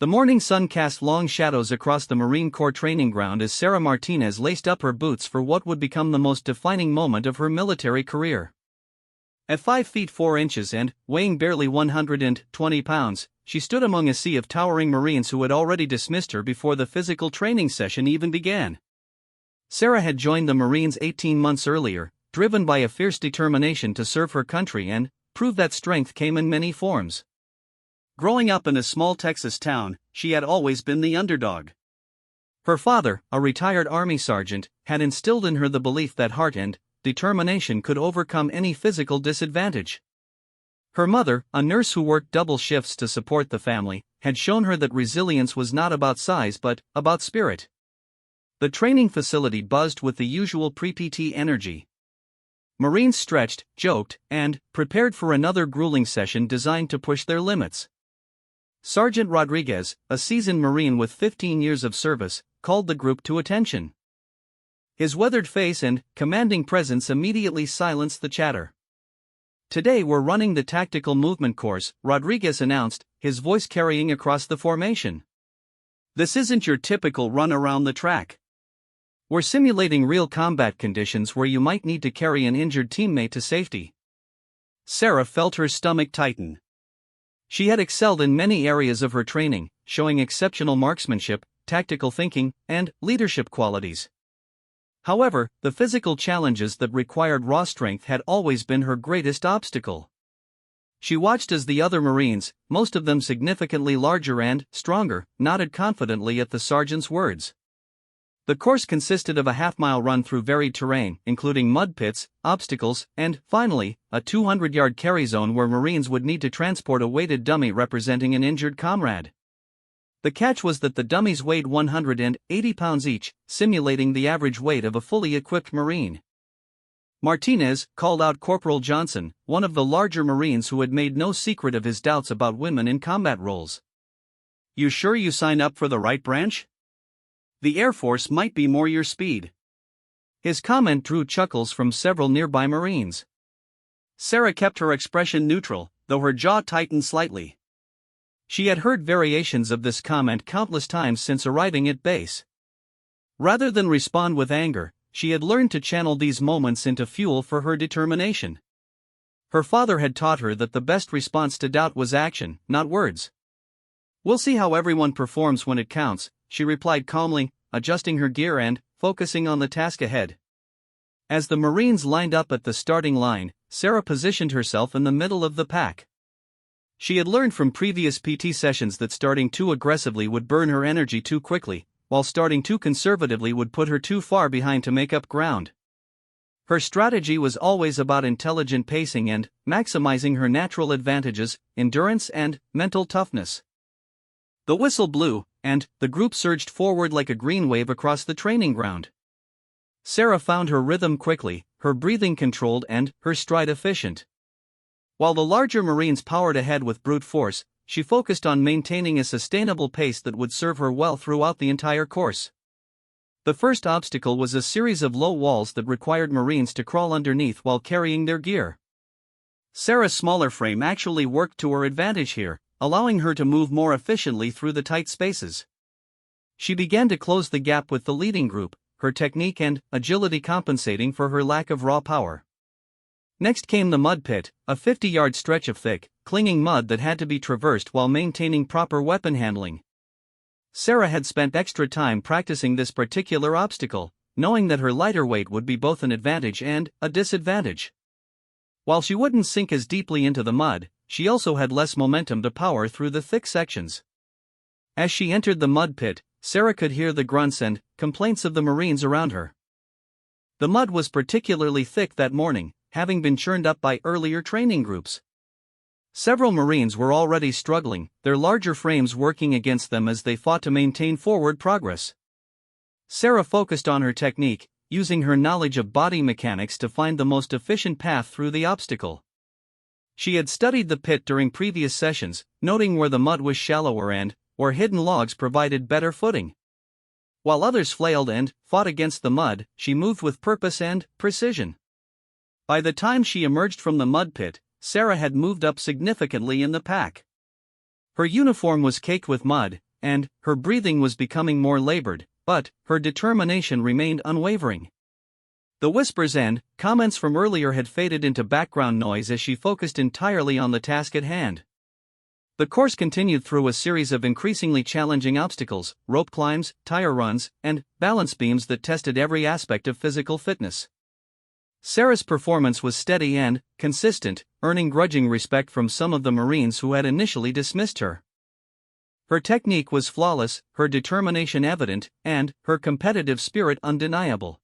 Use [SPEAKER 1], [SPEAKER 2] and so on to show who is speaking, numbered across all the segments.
[SPEAKER 1] The morning sun cast long shadows across the Marine Corps training ground as Sarah Martinez laced up her boots for what would become the most defining moment of her military career. At 5 feet 4 inches and weighing barely 120 pounds, she stood among a sea of towering Marines who had already dismissed her before the physical training session even began. Sarah had joined the Marines 18 months earlier, driven by a fierce determination to serve her country and prove that strength came in many forms. Growing up in a small Texas town, she had always been the underdog. Her father, a retired Army sergeant, had instilled in her the belief that heart and determination could overcome any physical disadvantage. Her mother, a nurse who worked double shifts to support the family, had shown her that resilience was not about size but about spirit. The training facility buzzed with the usual pre-PT energy. Marines stretched, joked, and prepared for another grueling session designed to push their limits. Sergeant Rodriguez, a seasoned Marine with 15 years of service, called the group to attention. His weathered face and commanding presence immediately silenced the chatter. "Today we're running the tactical movement course," Rodriguez announced, his voice carrying across the formation. "This isn't your typical run around the track. We're simulating real combat conditions where you might need to carry an injured teammate to safety." Sarah felt her stomach tighten. She had excelled in many areas of her training, showing exceptional marksmanship, tactical thinking, and leadership qualities. However, the physical challenges that required raw strength had always been her greatest obstacle. She watched as the other Marines, most of them significantly larger and stronger, nodded confidently at the sergeant's words. The course consisted of a half-mile run through varied terrain, including mud pits, obstacles, and, finally, a 200-yard carry zone where Marines would need to transport a weighted dummy representing an injured comrade. The catch was that the dummies weighed 180 pounds each, simulating the average weight of a fully equipped Marine. Martinez called out Corporal Johnson, one of the larger Marines who had made no secret of his doubts about women in combat roles. "You sure you signed up for the right branch? The Air Force might be more your speed." His comment drew chuckles from several nearby Marines. Sarah kept her expression neutral, though her jaw tightened slightly. She had heard variations of this comment countless times since arriving at base. Rather than respond with anger, she had learned to channel these moments into fuel for her determination. Her father had taught her that the best response to doubt was action, not words. "We'll see how everyone performs when it counts," she replied calmly, adjusting her gear and focusing on the task ahead. As the Marines lined up at the starting line, Sarah positioned herself in the middle of the pack. She had learned from previous PT sessions that starting too aggressively would burn her energy too quickly, while starting too conservatively would put her too far behind to make up ground. Her strategy was always about intelligent pacing and maximizing her natural advantages, endurance and mental toughness. The whistle blew, and the group surged forward like a green wave across the training ground. Sarah found her rhythm quickly, her breathing controlled and her stride efficient. While the larger Marines powered ahead with brute force, she focused on maintaining a sustainable pace that would serve her well throughout the entire course. The first obstacle was a series of low walls that required Marines to crawl underneath while carrying their gear. Sarah's smaller frame actually worked to her advantage here, allowing her to move more efficiently through the tight spaces. She began to close the gap with the leading group, her technique and agility compensating for her lack of raw power. Next came the mud pit, a 50-yard stretch of thick, clinging mud that had to be traversed while maintaining proper weapon handling. Sarah had spent extra time practicing this particular obstacle, knowing that her lighter weight would be both an advantage and a disadvantage. While she wouldn't sink as deeply into the mud, she also had less momentum to power through the thick sections. As she entered the mud pit, Sarah could hear the grunts and complaints of the Marines around her. The mud was particularly thick that morning, having been churned up by earlier training groups. Several Marines were already struggling, their larger frames working against them as they fought to maintain forward progress. Sarah focused on her technique, using her knowledge of body mechanics to find the most efficient path through the obstacle. She had studied the pit during previous sessions, noting where the mud was shallower and where hidden logs provided better footing. While others flailed and fought against the mud, she moved with purpose and precision. By the time she emerged from the mud pit, Sarah had moved up significantly in the pack. Her uniform was caked with mud, and her breathing was becoming more labored, but her determination remained unwavering. The whispers and comments from earlier had faded into background noise as she focused entirely on the task at hand. The course continued through a series of increasingly challenging obstacles, rope climbs, tire runs, and balance beams that tested every aspect of physical fitness. Sarah's performance was steady and consistent, earning grudging respect from some of the Marines who had initially dismissed her. Her technique was flawless, her determination evident, and her competitive spirit undeniable.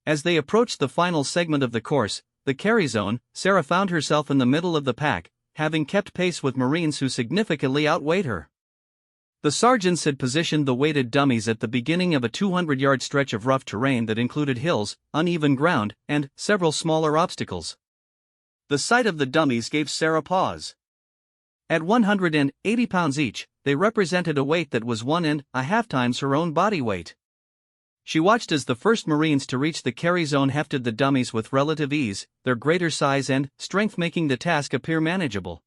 [SPEAKER 1] As they approached the final segment of the course, the carry zone, Sarah found herself in the middle of the pack, having kept pace with Marines who significantly outweighed her. The sergeants had positioned the weighted dummies at the beginning of a 200-yard stretch of rough terrain that included hills, uneven ground, and several smaller obstacles. The sight of the dummies gave Sarah pause. At 180 pounds each, they represented a weight that was 1.5 times her own body weight. She watched as the first Marines to reach the carry zone hefted the dummies with relative ease, their greater size and strength making the task appear manageable.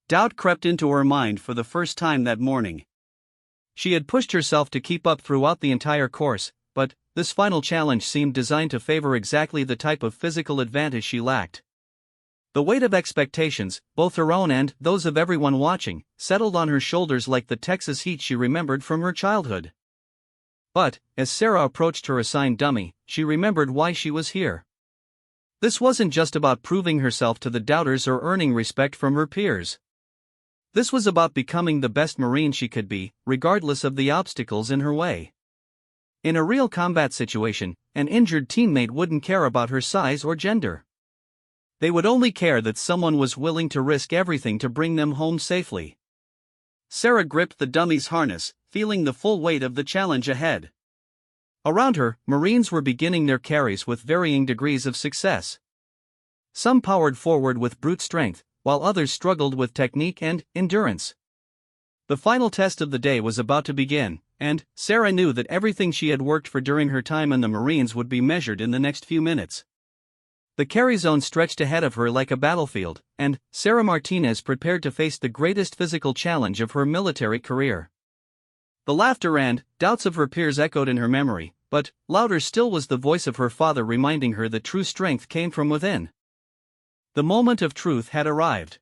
[SPEAKER 1] Doubt crept into her mind for the first time that morning. She had pushed herself to keep up throughout the entire course, but this final challenge seemed designed to favor exactly the type of physical advantage she lacked. The weight of expectations, both her own and those of everyone watching, settled on her shoulders like the Texas heat she remembered from her childhood. But, as Sarah approached her assigned dummy, she remembered why she was here. This wasn't just about proving herself to the doubters or earning respect from her peers. This was about becoming the best Marine she could be, regardless of the obstacles in her way. In a real combat situation, an injured teammate wouldn't care about her size or gender. They would only care that someone was willing to risk everything to bring them home safely. Sarah gripped the dummy's harness, feeling the full weight of the challenge ahead. Around her, Marines were beginning their carries with varying degrees of success. Some powered forward with brute strength, while others struggled with technique and endurance. The final test of the day was about to begin, and Sarah knew that everything she had worked for during her time in the Marines would be measured in the next few minutes. The carry zone stretched ahead of her like a battlefield, and Sarah Martinez prepared to face the greatest physical challenge of her military career. The laughter and doubts of her peers echoed in her memory, but louder still was the voice of her father reminding her that true strength came from within. The moment of truth had arrived.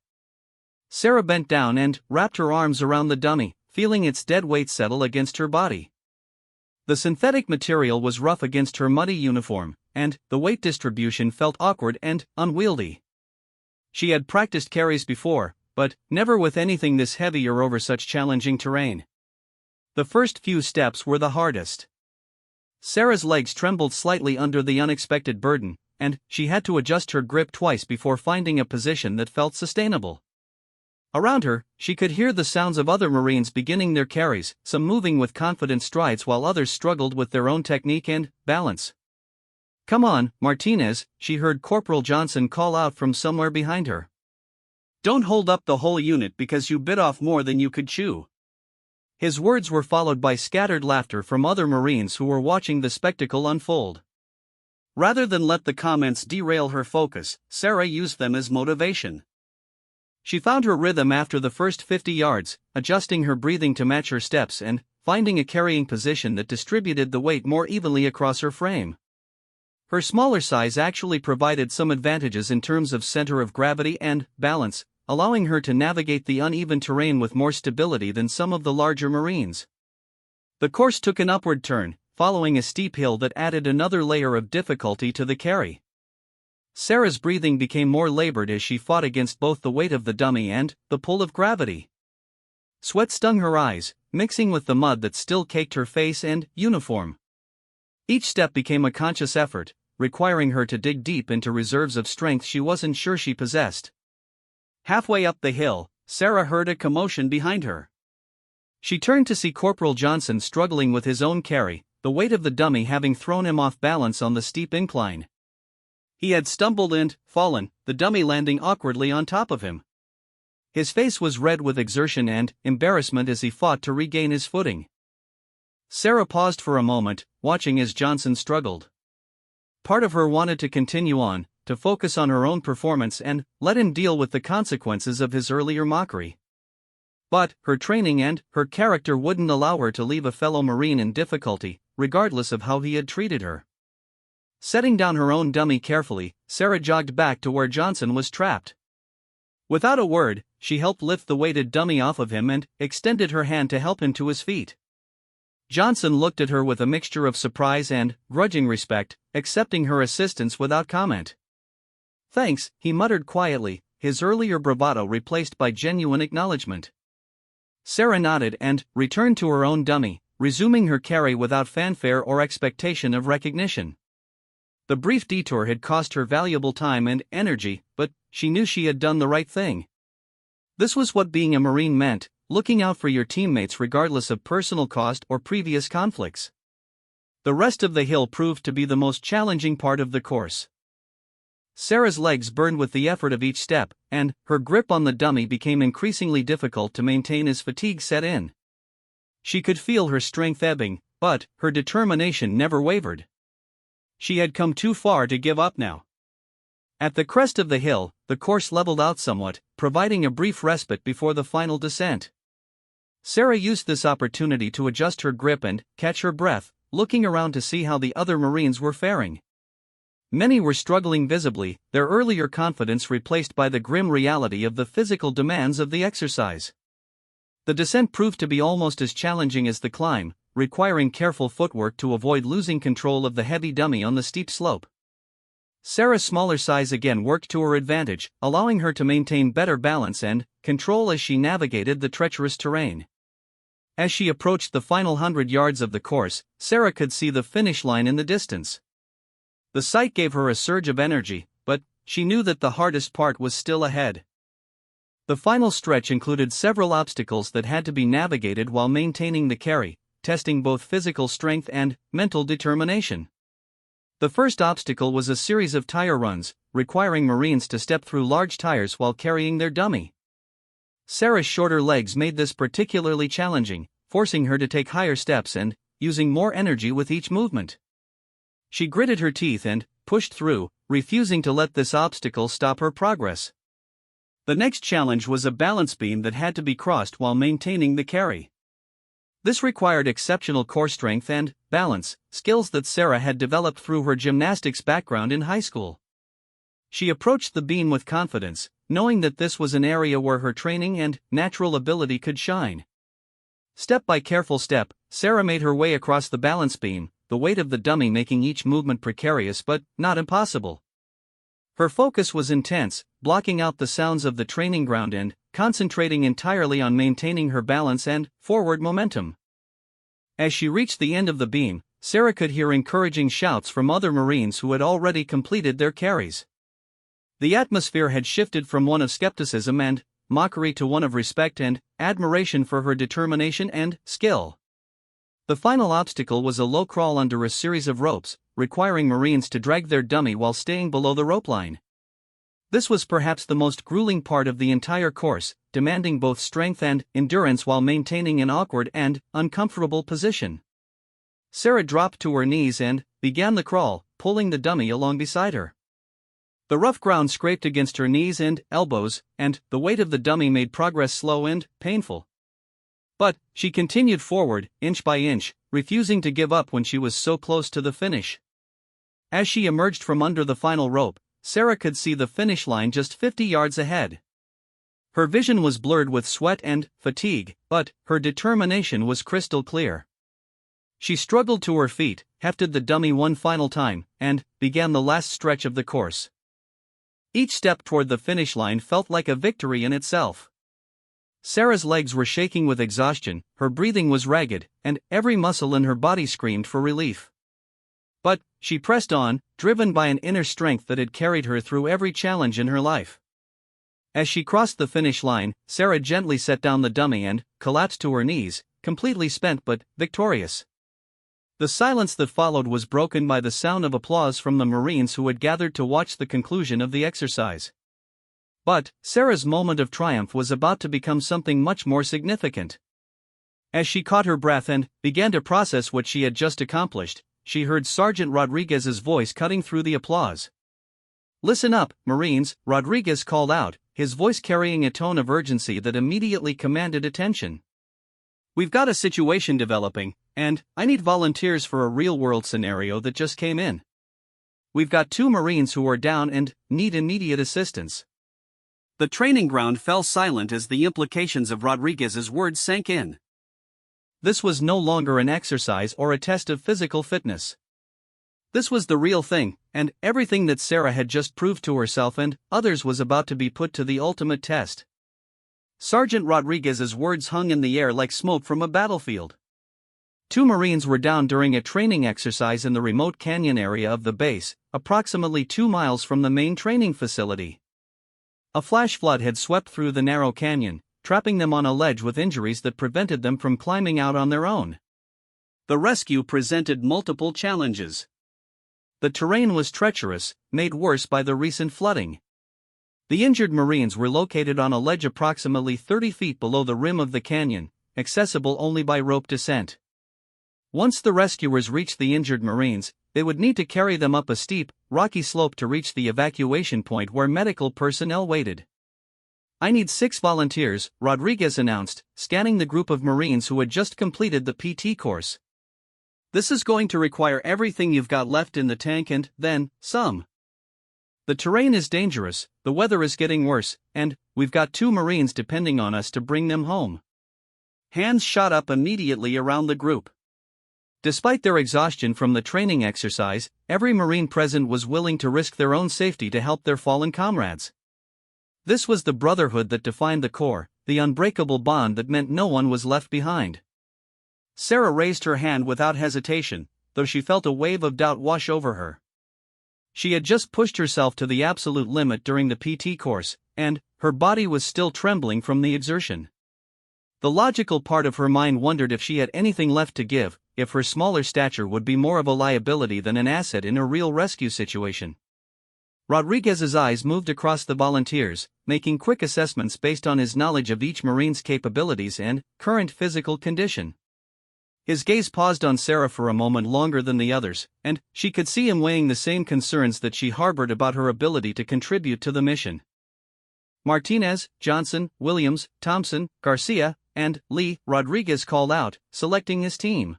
[SPEAKER 1] Sarah bent down and wrapped her arms around the dummy, feeling its dead weight settle against her body. The synthetic material was rough against her muddy uniform, and the weight distribution felt awkward and unwieldy. She had practiced carries before, but never with anything this heavy or over such challenging terrain. The first few steps were the hardest. Sarah's legs trembled slightly under the unexpected burden, and she had to adjust her grip twice before finding a position that felt sustainable. Around her, she could hear the sounds of other Marines beginning their carries, some moving with confident strides while others struggled with their own technique and balance. "Come on, Martinez," she heard Corporal Johnson call out from somewhere behind her. "Don't hold up the whole unit because you bit off more than you could chew." His words were followed by scattered laughter from other Marines who were watching the spectacle unfold. Rather than let the comments derail her focus, Sarah used them as motivation. She found her rhythm after the first 50 yards, adjusting her breathing to match her steps and finding a carrying position that distributed the weight more evenly across her frame. Her smaller size actually provided some advantages in terms of center of gravity and balance, allowing her to navigate the uneven terrain with more stability than some of the larger Marines. The course took an upward turn, following a steep hill that added another layer of difficulty to the carry. Sarah's breathing became more labored as she fought against both the weight of the dummy and the pull of gravity. Sweat stung her eyes, mixing with the mud that still caked her face and uniform. Each step became a conscious effort, requiring her to dig deep into reserves of strength she wasn't sure she possessed. Halfway up the hill, Sarah heard a commotion behind her. She turned to see Corporal Johnson struggling with his own carry, the weight of the dummy having thrown him off balance on the steep incline. He had stumbled and fallen, the dummy landing awkwardly on top of him. His face was red with exertion and embarrassment as he fought to regain his footing. Sarah paused for a moment, watching as Johnson struggled. Part of her wanted to continue on, to focus on her own performance and let him deal with the consequences of his earlier mockery. But her training and her character wouldn't allow her to leave a fellow Marine in difficulty, regardless of how he had treated her. Setting down her own dummy carefully, Sarah jogged back to where Johnson was trapped. Without a word, she helped lift the weighted dummy off of him and extended her hand to help him to his feet. Johnson looked at her with a mixture of surprise and grudging respect, accepting her assistance without comment. "Thanks," he muttered quietly, his earlier bravado replaced by genuine acknowledgement. Sarah nodded and returned to her own dummy, resuming her carry without fanfare or expectation of recognition. The brief detour had cost her valuable time and energy, but she knew she had done the right thing. This was what being a Marine meant, looking out for your teammates regardless of personal cost or previous conflicts. The rest of the hill proved to be the most challenging part of the course. Sarah's legs burned with the effort of each step, and her grip on the dummy became increasingly difficult to maintain as fatigue set in. She could feel her strength ebbing, but her determination never wavered. She had come too far to give up now. At the crest of the hill, the course leveled out somewhat, providing a brief respite before the final descent. Sarah used this opportunity to adjust her grip and catch her breath, looking around to see how the other Marines were faring. Many were struggling visibly, their earlier confidence replaced by the grim reality of the physical demands of the exercise. The descent proved to be almost as challenging as the climb, requiring careful footwork to avoid losing control of the heavy dummy on the steep slope. Sarah's smaller size again worked to her advantage, allowing her to maintain better balance and control as she navigated the treacherous terrain. As she approached the final 100 yards of the course, Sarah could see the finish line in the distance. The sight gave her a surge of energy, but she knew that the hardest part was still ahead. The final stretch included several obstacles that had to be navigated while maintaining the carry, testing both physical strength and mental determination. The first obstacle was a series of tire runs, requiring Marines to step through large tires while carrying their dummy. Sarah's shorter legs made this particularly challenging, forcing her to take higher steps and using more energy with each movement. She gritted her teeth and pushed through, refusing to let this obstacle stop her progress. The next challenge was a balance beam that had to be crossed while maintaining the carry. This required exceptional core strength and balance, skills that Sarah had developed through her gymnastics background in high school. She approached the beam with confidence, knowing that this was an area where her training and natural ability could shine. Step by careful step, Sarah made her way across the balance beam, the weight of the dummy making each movement precarious but not impossible. Her focus was intense, blocking out the sounds of the training ground and concentrating entirely on maintaining her balance and forward momentum. As she reached the end of the beam, Sarah could hear encouraging shouts from other Marines who had already completed their carries. The atmosphere had shifted from one of skepticism and mockery to one of respect and admiration for her determination and skill. The final obstacle was a low crawl under a series of ropes, requiring Marines to drag their dummy while staying below the rope line. This was perhaps the most grueling part of the entire course, demanding both strength and endurance while maintaining an awkward and uncomfortable position. Sarah dropped to her knees and began the crawl, pulling the dummy along beside her. The rough ground scraped against her knees and elbows, and the weight of the dummy made progress slow and painful. But she continued forward, inch by inch, refusing to give up when she was so close to the finish. As she emerged from under the final rope, Sarah could see the finish line just 50 yards ahead. Her vision was blurred with sweat and fatigue, but her determination was crystal clear. She struggled to her feet, hefted the dummy one final time, and began the last stretch of the course. Each step toward the finish line felt like a victory in itself. Sarah's legs were shaking with exhaustion, her breathing was ragged, and every muscle in her body screamed for relief. But she pressed on, driven by an inner strength that had carried her through every challenge in her life. As she crossed the finish line, Sarah gently set down the dummy and collapsed to her knees, completely spent but victorious. The silence that followed was broken by the sound of applause from the Marines who had gathered to watch the conclusion of the exercise. But Sarah's moment of triumph was about to become something much more significant. As she caught her breath and began to process what she had just accomplished, she heard Sergeant Rodriguez's voice cutting through the applause. "Listen up, Marines," Rodriguez called out, his voice carrying a tone of urgency that immediately commanded attention. "We've got a situation developing, and I need volunteers for a real-world scenario that just came in. We've got 2 Marines who are down and need immediate assistance." The training ground fell silent as the implications of Rodriguez's words sank in. This was no longer an exercise or a test of physical fitness. This was the real thing, and everything that Sarah had just proved to herself and others was about to be put to the ultimate test. Sergeant Rodriguez's words hung in the air like smoke from a battlefield. 2 Marines were down during a training exercise in the remote canyon area of the base, approximately 2 miles from the main training facility. A flash flood had swept through the narrow canyon, trapping them on a ledge with injuries that prevented them from climbing out on their own. The rescue presented multiple challenges. The terrain was treacherous, made worse by the recent flooding. The injured Marines were located on a ledge approximately 30 feet below the rim of the canyon, accessible only by rope descent. Once the rescuers reached the injured Marines, they would need to carry them up a steep, rocky slope to reach the evacuation point where medical personnel waited. "I need 6 volunteers," Rodriguez announced, scanning the group of Marines who had just completed the PT course. "This is going to require everything you've got left in the tank and, then, some. The terrain is dangerous, the weather is getting worse, and we've got 2 Marines depending on us to bring them home." Hands shot up immediately around the group. Despite their exhaustion from the training exercise, every Marine present was willing to risk their own safety to help their fallen comrades. This was the brotherhood that defined the Corps, the unbreakable bond that meant no one was left behind. Sarah raised her hand without hesitation, though she felt a wave of doubt wash over her. She had just pushed herself to the absolute limit during the PT course, and her body was still trembling from the exertion. The logical part of her mind wondered if she had anything left to give, if her smaller stature would be more of a liability than an asset in a real rescue situation. Rodriguez's eyes moved across the volunteers, making quick assessments based on his knowledge of each Marine's capabilities and current physical condition. His gaze paused on Sarah for a moment longer than the others, and she could see him weighing the same concerns that she harbored about her ability to contribute to the mission. "Martinez, Johnson, Williams, Thompson, Garcia, and Lee," Rodriguez called out, selecting his team.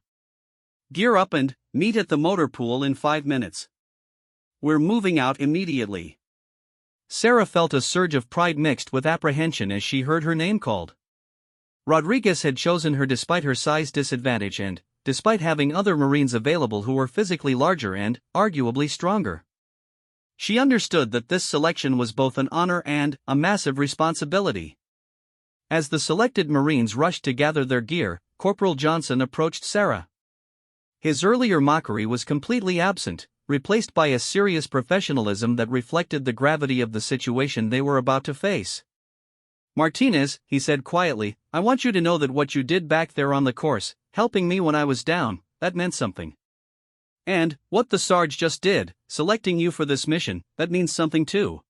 [SPEAKER 1] "Gear up and meet at the motor pool in 5 minutes. We're moving out immediately." Sarah felt a surge of pride mixed with apprehension as she heard her name called. Rodriguez had chosen her despite her size disadvantage and despite having other Marines available who were physically larger and arguably stronger. She understood that this selection was both an honor and a massive responsibility. As the selected Marines rushed to gather their gear, Corporal Johnson approached Sarah. His earlier mockery was completely absent, replaced by a serious professionalism that reflected the gravity of the situation they were about to face. "Martinez," he said quietly, "I want you to know that what you did back there on the course, helping me when I was down, that meant something. And what the Sarge just did, selecting you for this mission, that means something too.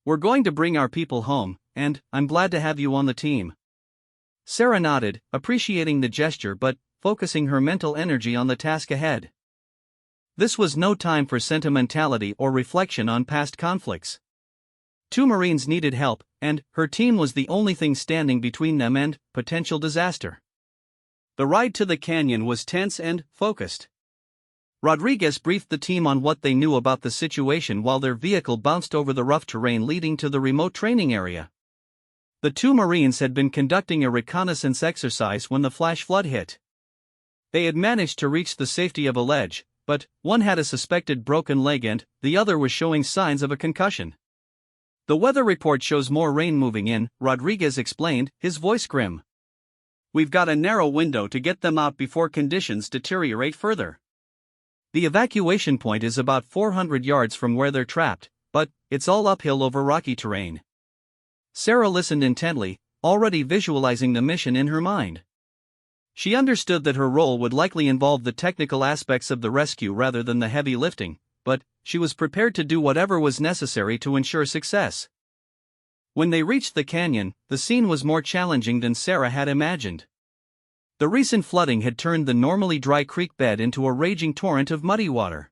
[SPEAKER 1] We're going to bring our people home, and I'm glad to have you on the team." Sarah nodded, appreciating the gesture but focusing her mental energy on the task ahead. This was no time for sentimentality or reflection on past conflicts. 2 Marines needed help, and her team was the only thing standing between them and potential disaster. The ride to the canyon was tense and focused. Rodriguez briefed the team on what they knew about the situation while their vehicle bounced over the rough terrain leading to the remote training area. The 2 Marines had been conducting a reconnaissance exercise when the flash flood hit. They had managed to reach the safety of a ledge, but one had a suspected broken leg and the other was showing signs of a concussion. "The weather report shows more rain moving in," Rodriguez explained, his voice grim. "We've got a narrow window to get them out before conditions deteriorate further. The evacuation point is about 400 yards from where they're trapped, but it's all uphill over rocky terrain." Sarah listened intently, already visualizing the mission in her mind. She understood that her role would likely involve the technical aspects of the rescue rather than the heavy lifting, but she was prepared to do whatever was necessary to ensure success. When they reached the canyon, the scene was more challenging than Sarah had imagined. The recent flooding had turned the normally dry creek bed into a raging torrent of muddy water.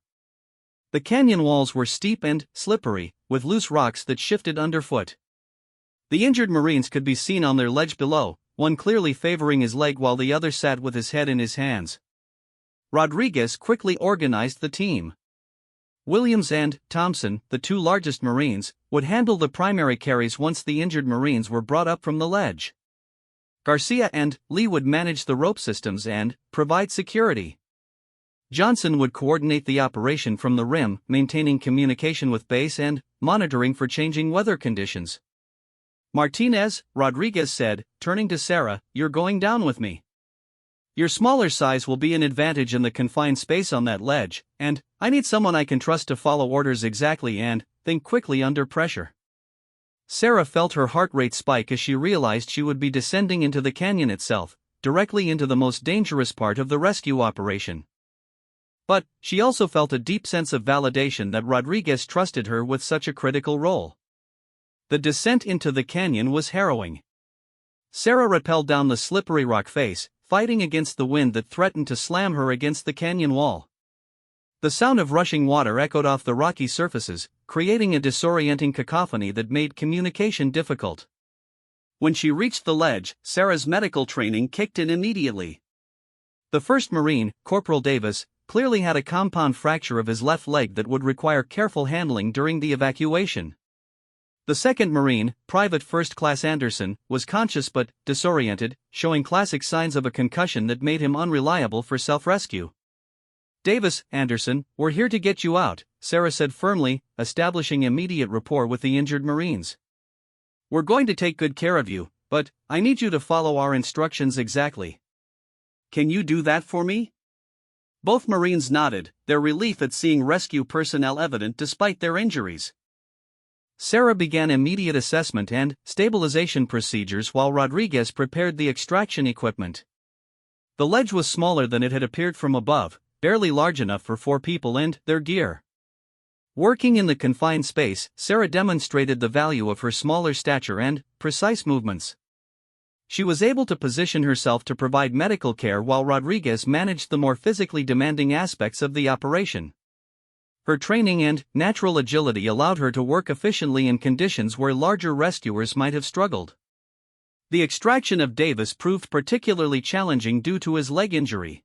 [SPEAKER 1] The canyon walls were steep and slippery, with loose rocks that shifted underfoot. The injured Marines could be seen on their ledge below, one clearly favoring his leg while the other sat with his head in his hands. Rodriguez quickly organized the team. Williams and Thompson, the two largest Marines, would handle the primary carries once the injured Marines were brought up from the ledge. Garcia and Lee would manage the rope systems and provide security. Johnson would coordinate the operation from the rim, maintaining communication with base and monitoring for changing weather conditions. Martinez, Rodriguez said, turning to Sarah, "You're going down with me. Your smaller size will be an advantage in the confined space on that ledge, and I need someone I can trust to follow orders exactly and think quickly under pressure." Sarah felt her heart rate spike as she realized she would be descending into the canyon itself, directly into the most dangerous part of the rescue operation. But she also felt a deep sense of validation that Rodriguez trusted her with such a critical role. The descent into the canyon was harrowing. Sarah rappelled down the slippery rock face, fighting against the wind that threatened to slam her against the canyon wall. The sound of rushing water echoed off the rocky surfaces, creating a disorienting cacophony that made communication difficult. When she reached the ledge, Sarah's medical training kicked in immediately. The first Marine, Corporal Davis, clearly had a compound fracture of his left leg that would require careful handling during the evacuation. The second Marine, Private First Class Anderson, was conscious but disoriented, showing classic signs of a concussion that made him unreliable for self-rescue. "Davis, Anderson, we're here to get you out," Sarah said firmly, establishing immediate rapport with the injured Marines. "We're going to take good care of you, but I need you to follow our instructions exactly. Can you do that for me?" Both Marines nodded, their relief at seeing rescue personnel evident despite their injuries. Sarah began immediate assessment and stabilization procedures while Rodriguez prepared the extraction equipment. The ledge was smaller than it had appeared from above, barely large enough for 4 people and their gear. Working in the confined space, Sarah demonstrated the value of her smaller stature and precise movements. She was able to position herself to provide medical care while Rodriguez managed the more physically demanding aspects of the operation. Her training and natural agility allowed her to work efficiently in conditions where larger rescuers might have struggled. The extraction of Davis proved particularly challenging due to his leg injury.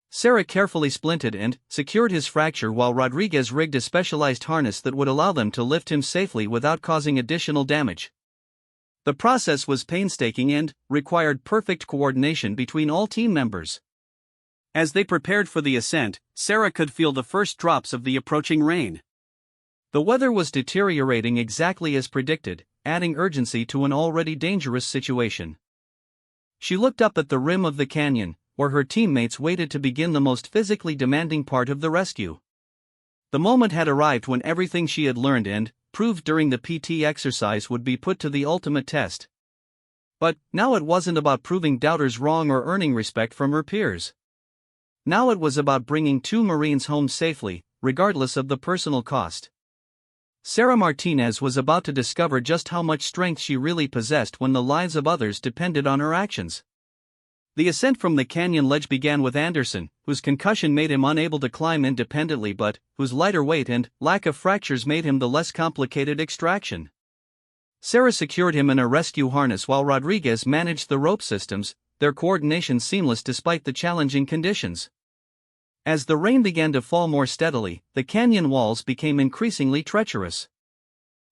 [SPEAKER 1] Sarah carefully splinted and secured his fracture while Rodriguez rigged a specialized harness that would allow them to lift him safely without causing additional damage. The process was painstaking and required perfect coordination between all team members. As they prepared for the ascent, Sarah could feel the first drops of the approaching rain. The weather was deteriorating exactly as predicted, adding urgency to an already dangerous situation. She looked up at the rim of the canyon, where her teammates waited to begin the most physically demanding part of the rescue. The moment had arrived when everything she had learned and proved during the PT exercise would be put to the ultimate test. But now it wasn't about proving doubters wrong or earning respect from her peers. Now it was about bringing 2 Marines home safely, regardless of the personal cost. Sarah Martinez was about to discover just how much strength she really possessed when the lives of others depended on her actions. The ascent from the canyon ledge began with Anderson, whose concussion made him unable to climb independently but whose lighter weight and lack of fractures made him the less complicated extraction. Sarah secured him in a rescue harness while Rodriguez managed the rope systems, their coordination seamless despite the challenging conditions. As the rain began to fall more steadily, the canyon walls became increasingly treacherous.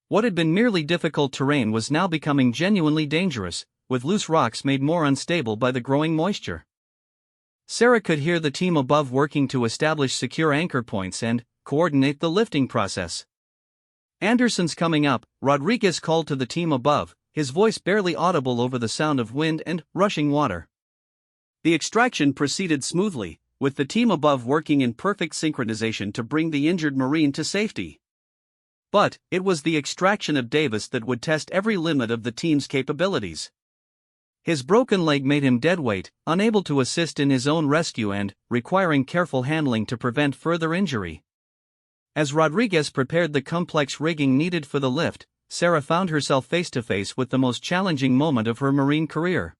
[SPEAKER 1] What had been merely difficult terrain was now becoming genuinely dangerous, with loose rocks made more unstable by the growing moisture. Sarah could hear the team above working to establish secure anchor points and coordinate the lifting process. "Anderson's coming up," Rodriguez called to the team above, his voice barely audible over the sound of wind and rushing water. The extraction proceeded smoothly, with the team above working in perfect synchronization to bring the injured Marine to safety. But it was the extraction of Davis that would test every limit of the team's capabilities. His broken leg made him deadweight, unable to assist in his own rescue and requiring careful handling to prevent further injury. As Rodriguez prepared the complex rigging needed for the lift, Sarah found herself face to face with the most challenging moment of her Marine career.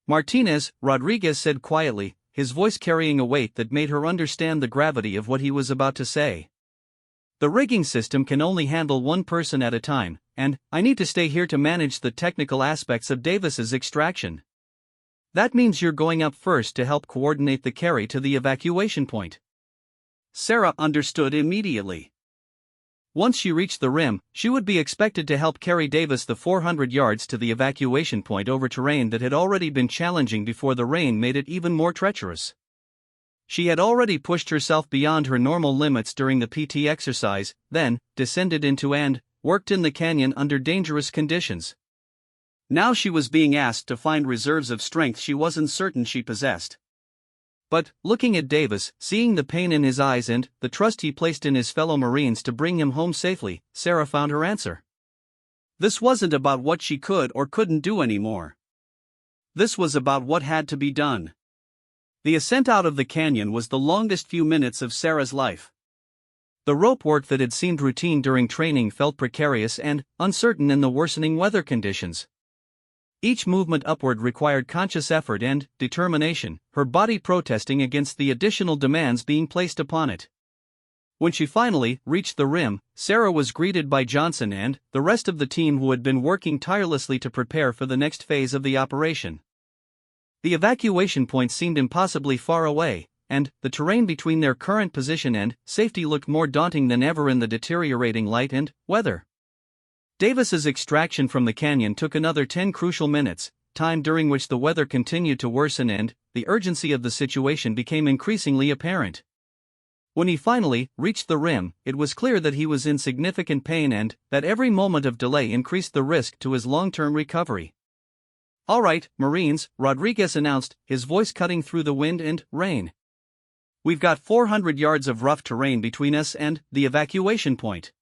[SPEAKER 1] "Martinez," Rodriguez said quietly, his voice carrying a weight that made her understand the gravity of what he was about to say. The rigging system can only handle one person at a time, and I need to stay here to manage the technical aspects of Davis's extraction. That means you're going up first to help coordinate the carry to the evacuation point. Sarah understood immediately. Once she reached the rim, she would be expected to help carry Davis the 400 yards to the evacuation point over terrain that had already been challenging before the rain made it even more treacherous. She had already pushed herself beyond her normal limits during the PT exercise, then descended into and worked in the canyon under dangerous conditions. Now she was being asked to find reserves of strength she wasn't certain she possessed. But, looking at Davis, seeing the pain in his eyes and the trust he placed in his fellow Marines to bring him home safely, Sarah found her answer. This wasn't about what she could or couldn't do anymore. This was about what had to be done. The ascent out of the canyon was the longest few minutes of Sarah's life. The rope work that had seemed routine during training felt precarious and uncertain in the worsening weather conditions. Each movement upward required conscious effort and determination, her body protesting against the additional demands being placed upon it. When she finally reached the rim, Sarah was greeted by Johnson and the rest of the team who had been working tirelessly to prepare for the next phase of the operation. The evacuation point seemed impossibly far away, and the terrain between their current position and safety looked more daunting than ever in the deteriorating light and weather. Davis's extraction from the canyon took another 10 crucial minutes, time during which the weather continued to worsen and the urgency of the situation became increasingly apparent. When he finally reached the rim, it was clear that he was in significant pain and that every moment of delay increased the risk to his long-term recovery. "All right, Marines," Rodriguez announced, his voice cutting through the wind and rain. "We've got 400 yards of rough terrain between us and the evacuation point.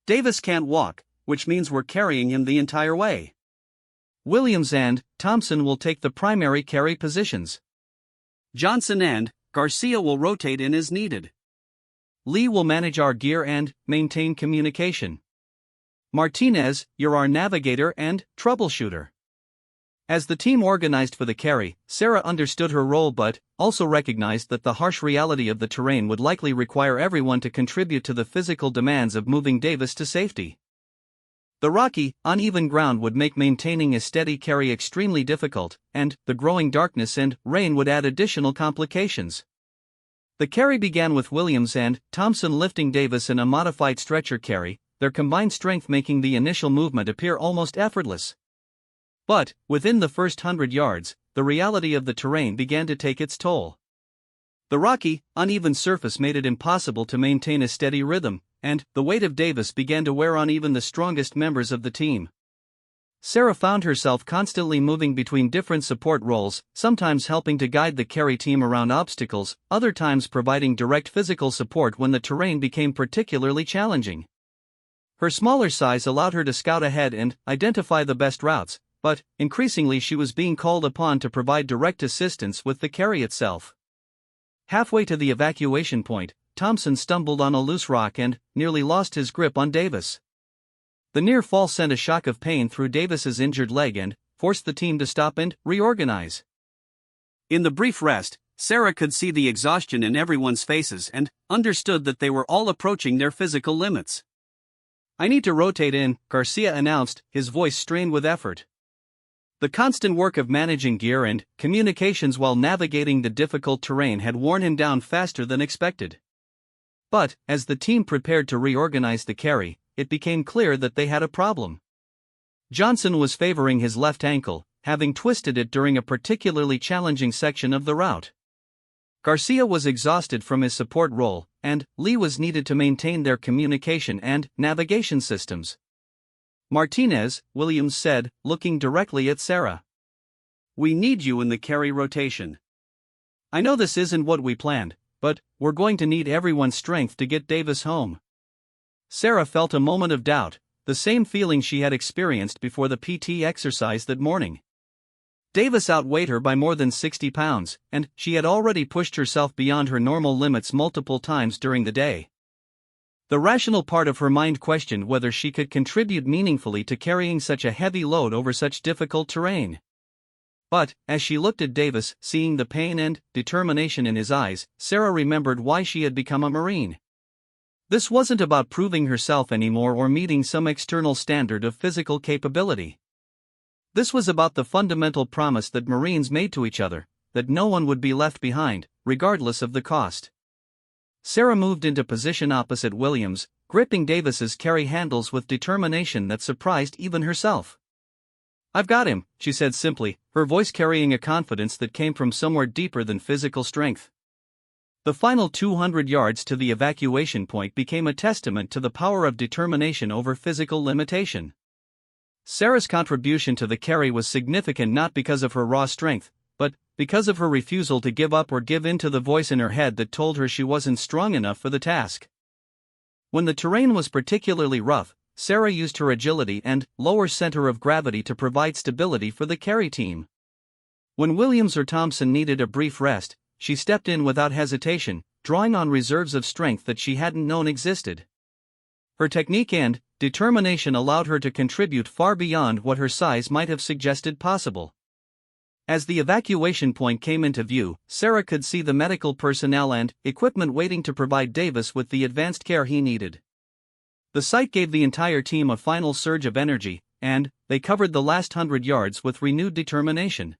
[SPEAKER 1] Davis can't walk, which means we're carrying him the entire way. Williams and Thompson will take the primary carry positions. Johnson and Garcia will rotate in as needed. Lee will manage our gear and maintain communication. Martinez, you're our navigator and troubleshooter." As the team organized for the carry, Sarah understood her role but also recognized that the harsh reality of the terrain would likely require everyone to contribute to the physical demands of moving Davis to safety. The rocky, uneven ground would make maintaining a steady carry extremely difficult, and the growing darkness and rain would add additional complications. The carry began with Williams and Thompson lifting Davis in a modified stretcher carry, their combined strength making the initial movement appear almost effortless. But, within the first 100 yards, the reality of the terrain began to take its toll. The rocky, uneven surface made it impossible to maintain a steady rhythm, and the weight of Davis began to wear on even the strongest members of the team. Sarah found herself constantly moving between different support roles, sometimes helping to guide the carry team around obstacles, other times providing direct physical support when the terrain became particularly challenging. Her smaller size allowed her to scout ahead and identify the best routes, but increasingly she was being called upon to provide direct assistance with the carry itself. Halfway to the evacuation point, Thompson stumbled on a loose rock and nearly lost his grip on Davis. The near fall sent a shock of pain through Davis's injured leg and forced the team to stop and reorganize. In the brief rest, Sarah could see the exhaustion in everyone's faces and understood that they were all approaching their physical limits. "I need to rotate in," Garcia announced, his voice strained with effort. The constant work of managing gear and communications while navigating the difficult terrain had worn him down faster than expected. But, as the team prepared to reorganize the carry, it became clear that they had a problem. Johnson was favoring his left ankle, having twisted it during a particularly challenging section of the route. Garcia was exhausted from his support role, and Lee was needed to maintain their communication and navigation systems. "Martinez," Williams said, looking directly at Sarah. "We need you in the carry rotation. I know this isn't what we planned, but we're going to need everyone's strength to get Davis home." Sarah felt a moment of doubt, the same feeling she had experienced before the PT exercise that morning. Davis outweighed her by more than 60 pounds, and she had already pushed herself beyond her normal limits multiple times during the day. The rational part of her mind questioned whether she could contribute meaningfully to carrying such a heavy load over such difficult terrain. But, as she looked at Davis, seeing the pain and determination in his eyes, Sarah remembered why she had become a Marine. This wasn't about proving herself anymore or meeting some external standard of physical capability. This was about the fundamental promise that Marines made to each other, that no one would be left behind, regardless of the cost. Sarah moved into position opposite Williams, gripping Davis's carry handles with determination that surprised even herself. "I've got him," she said simply, her voice carrying a confidence that came from somewhere deeper than physical strength. The final 200 yards to the evacuation point became a testament to the power of determination over physical limitation. Sarah's contribution to the carry was significant not because of her raw strength, but because of her refusal to give up or give in to the voice in her head that told her she wasn't strong enough for the task. When the terrain was particularly rough, Sarah used her agility and lower center of gravity to provide stability for the carry team. When Williams or Thompson needed a brief rest, she stepped in without hesitation, drawing on reserves of strength that she hadn't known existed. Her technique and determination allowed her to contribute far beyond what her size might have suggested possible. As the evacuation point came into view, Sarah could see the medical personnel and equipment waiting to provide Davis with the advanced care he needed. The sight gave the entire team a final surge of energy, and they covered the last 100 yards with renewed determination.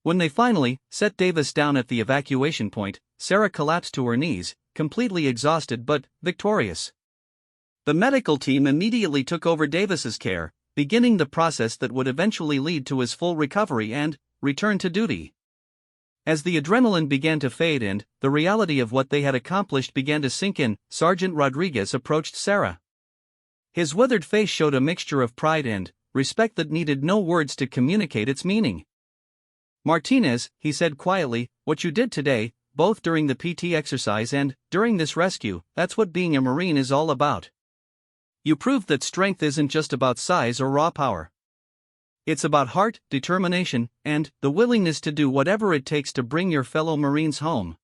[SPEAKER 1] When they finally set Davis down at the evacuation point, Sarah collapsed to her knees, completely exhausted but victorious. The medical team immediately took over Davis's care, beginning the process that would eventually lead to his full recovery and return to duty. As the adrenaline began to fade and the reality of what they had accomplished began to sink in, Sergeant Rodriguez approached Sarah. His withered face showed a mixture of pride and respect that needed no words to communicate its meaning. "Martinez," he said quietly, "what you did today, both during the PT exercise and during this rescue, that's what being a Marine is all about. You proved that strength isn't just about size or raw power. It's about heart, determination, and the willingness to do whatever it takes to bring your fellow Marines home."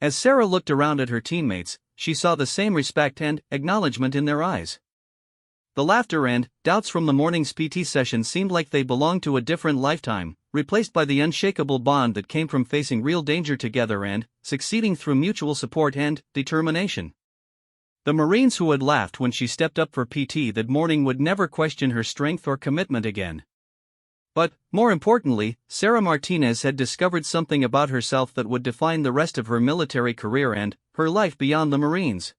[SPEAKER 1] As Sarah looked around at her teammates, she saw the same respect and acknowledgement in their eyes. The laughter and doubts from the morning's PT session seemed like they belonged to a different lifetime, replaced by the unshakable bond that came from facing real danger together and succeeding through mutual support and determination. The Marines who had laughed when she stepped up for PT that morning would never question her strength or commitment again. But, more importantly, Sarah Martinez had discovered something about herself that would define the rest of her military career and her life beyond the Marines.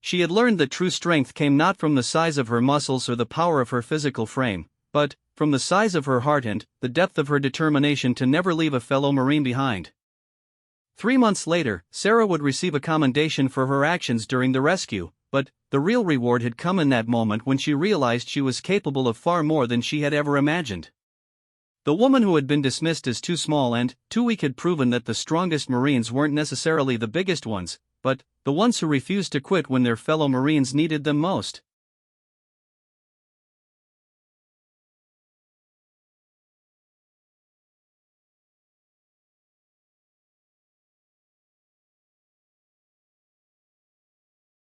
[SPEAKER 1] She had learned that true strength came not from the size of her muscles or the power of her physical frame, but from the size of her heart and the depth of her determination to never leave a fellow Marine behind. 3 months later, Sarah would receive a commendation for her actions during the rescue, but the real reward had come in that moment when she realized she was capable of far more than she had ever imagined. The woman who had been dismissed as too small and too weak had proven that the strongest Marines weren't necessarily the biggest ones, but the ones who refused to quit when their fellow Marines needed them most.